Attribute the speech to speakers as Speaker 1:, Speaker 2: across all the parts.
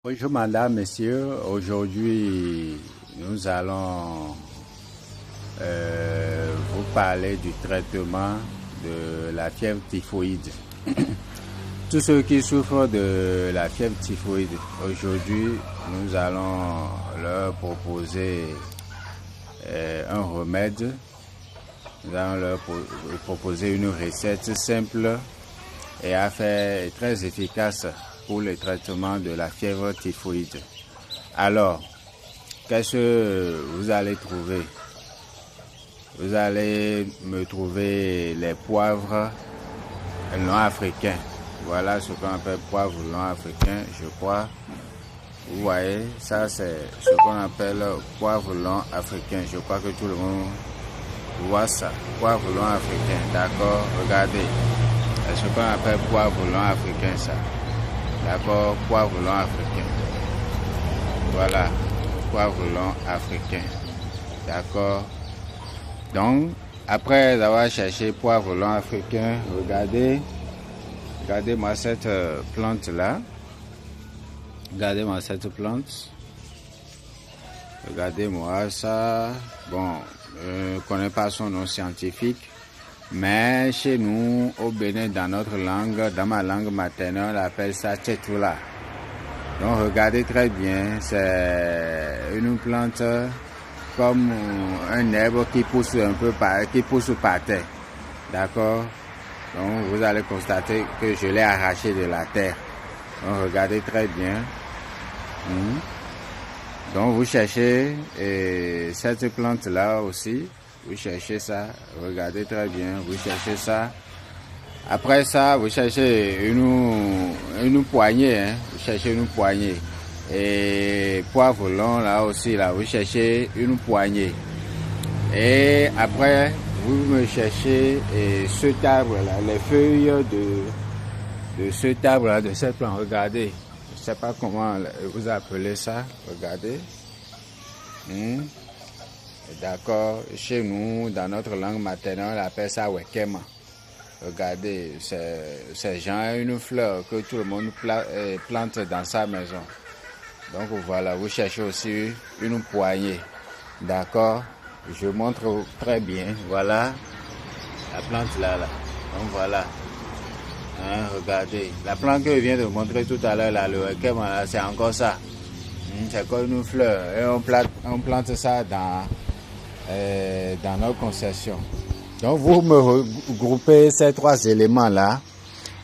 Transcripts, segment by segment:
Speaker 1: Bonjour madame, messieurs. Aujourd'hui, nous allons vous parler du traitement de la fièvre typhoïde. Tous ceux qui souffrent de la fièvre typhoïde, aujourd'hui, nous allons leur proposer un remède. Nous allons leur proposer une recette simple et à faire très efficace pour le traitement de la fièvre typhoïde. Alors, qu'est-ce que vous allez trouver? Vous allez me trouver les poivres longs africains. Voilà ce qu'on appelle poivre long africain, je crois. Vous voyez, ça c'est ce qu'on appelle poivre long africain. Je crois que tout le monde voit ça. Poivre long africain, d'accord? Regardez. C'est ce qu'on appelle poivre long africain, ça. D'accord, poivre long africain. Voilà, poivre long africain. D'accord. Donc, après avoir cherché poivre long africain, regardez-moi cette plante-là. Regardez-moi cette plante. Regardez-moi ça. Bon, je ne connais pas son nom scientifique. Mais chez nous, au Bénin, dans notre langue, dans ma langue maternelle, on appelle ça tchétoula. Donc regardez très bien, c'est une plante comme un herbe qui pousse un peu par terre. D'accord? Donc vous allez constater que je l'ai arraché de la terre. Donc regardez très bien. Donc vous cherchez cette plante-là aussi. Vous cherchez ça, regardez très bien, vous cherchez ça. Après ça, vous cherchez une poignée, hein. Vous cherchez une poignée. Et poivre long, là aussi, là, vous cherchez une poignée. Et après, vous me cherchez cet arbre-là, les feuilles de cet arbre-là, de cette plante. Regardez, je ne sais pas comment vous appelez ça, regardez. D'accord, chez nous, dans notre langue maternelle, on appelle ça wekema. Regardez, c'est genre une fleur que tout le monde plante dans sa maison. Donc voilà, vous cherchez aussi une poignée. D'accord, je montre très bien. Voilà, la plante là. Donc voilà, regardez. La plante que je viens de vous montrer tout à l'heure, là, le wekema, là, c'est encore ça. C'est comme une fleur. Et on plante ça dans notre concession. Donc vous me regroupez ces trois éléments là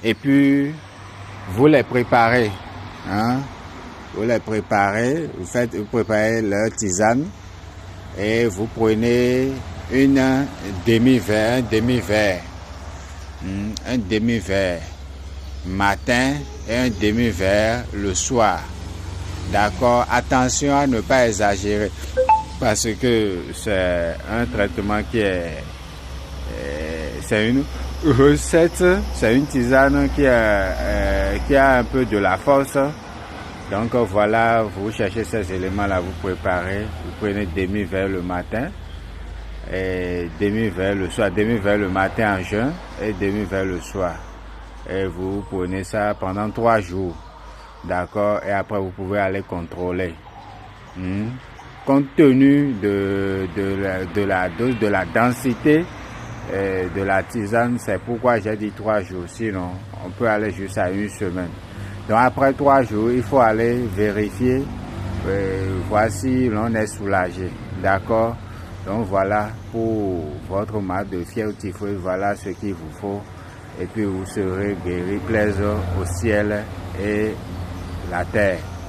Speaker 1: et puis vous les préparez. Vous les préparez, vous préparez leur tisane et vous prenez un demi-verre matin et un demi-verre le soir. D'accord, attention à ne pas exagérer. Parce que c'est un traitement c'est une recette, c'est une tisane qui a un peu de la force. Donc voilà, vous cherchez ces éléments-là, vous préparez, vous prenez demi-verre le matin et demi-verre le soir, demi-verre le matin en jeûne et demi-verre le soir. Et vous prenez ça pendant 3 jours, d'accord, et après vous pouvez aller contrôler. Compte tenu de la dose, de la densité de la tisane, c'est pourquoi j'ai dit 3 jours. Sinon, on peut aller jusqu'à 1 semaine. Donc après 3 jours, il faut aller vérifier, voir si l'on est soulagé. D'accord? Donc voilà pour votre mal de fièvre typhoïde, voilà ce qu'il vous faut. Et puis vous serez guéri, plaise au ciel et la terre.